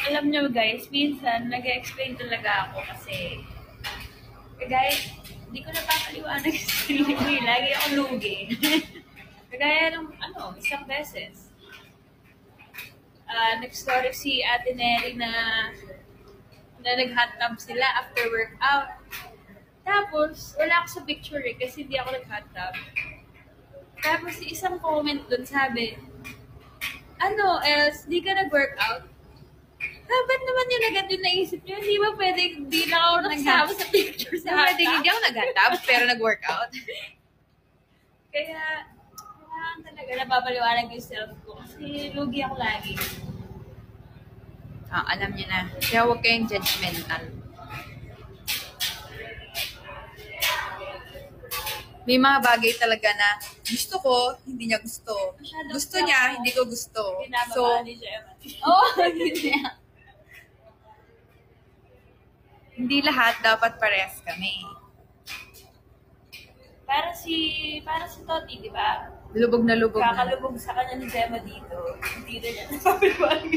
Alam nyo guys, minsan nag-explain talaga ako kasi guys, hindi ko napapaliwanag sa sarili ko eh. Lagi ako lugi. Kagaya nung isang beses. Nag-story si Ate Neri na nag-hot tub sila after workout. Tapos, wala ako sa picture eh, kasi hindi ako nag-hot tub. Tapos, isang comment dun sabi, else, di ka nag-workout? Ba't naman yun agad yung naisip nyo? Hindi ba pwede, di lang ako nakasama sa picture sa hot tub? Hindi ako nag-hot tub, pero nag-workout. Kaya, kailangan talaga napapaliwanag yung self ko. Kasi lugi ako lagi. Alam niyo na. Kaya huwag kayong judgmental. May mga bagay talaga na gusto ko, hindi niya gusto. Gusto niya, hindi ko gusto. So, hindi lahat dapat parehas kami. Para si Toti, di ba? Lubog na lubog na. Kakalubog sa kanya ni Gemma dito. Hindi na niya napapaliwanag.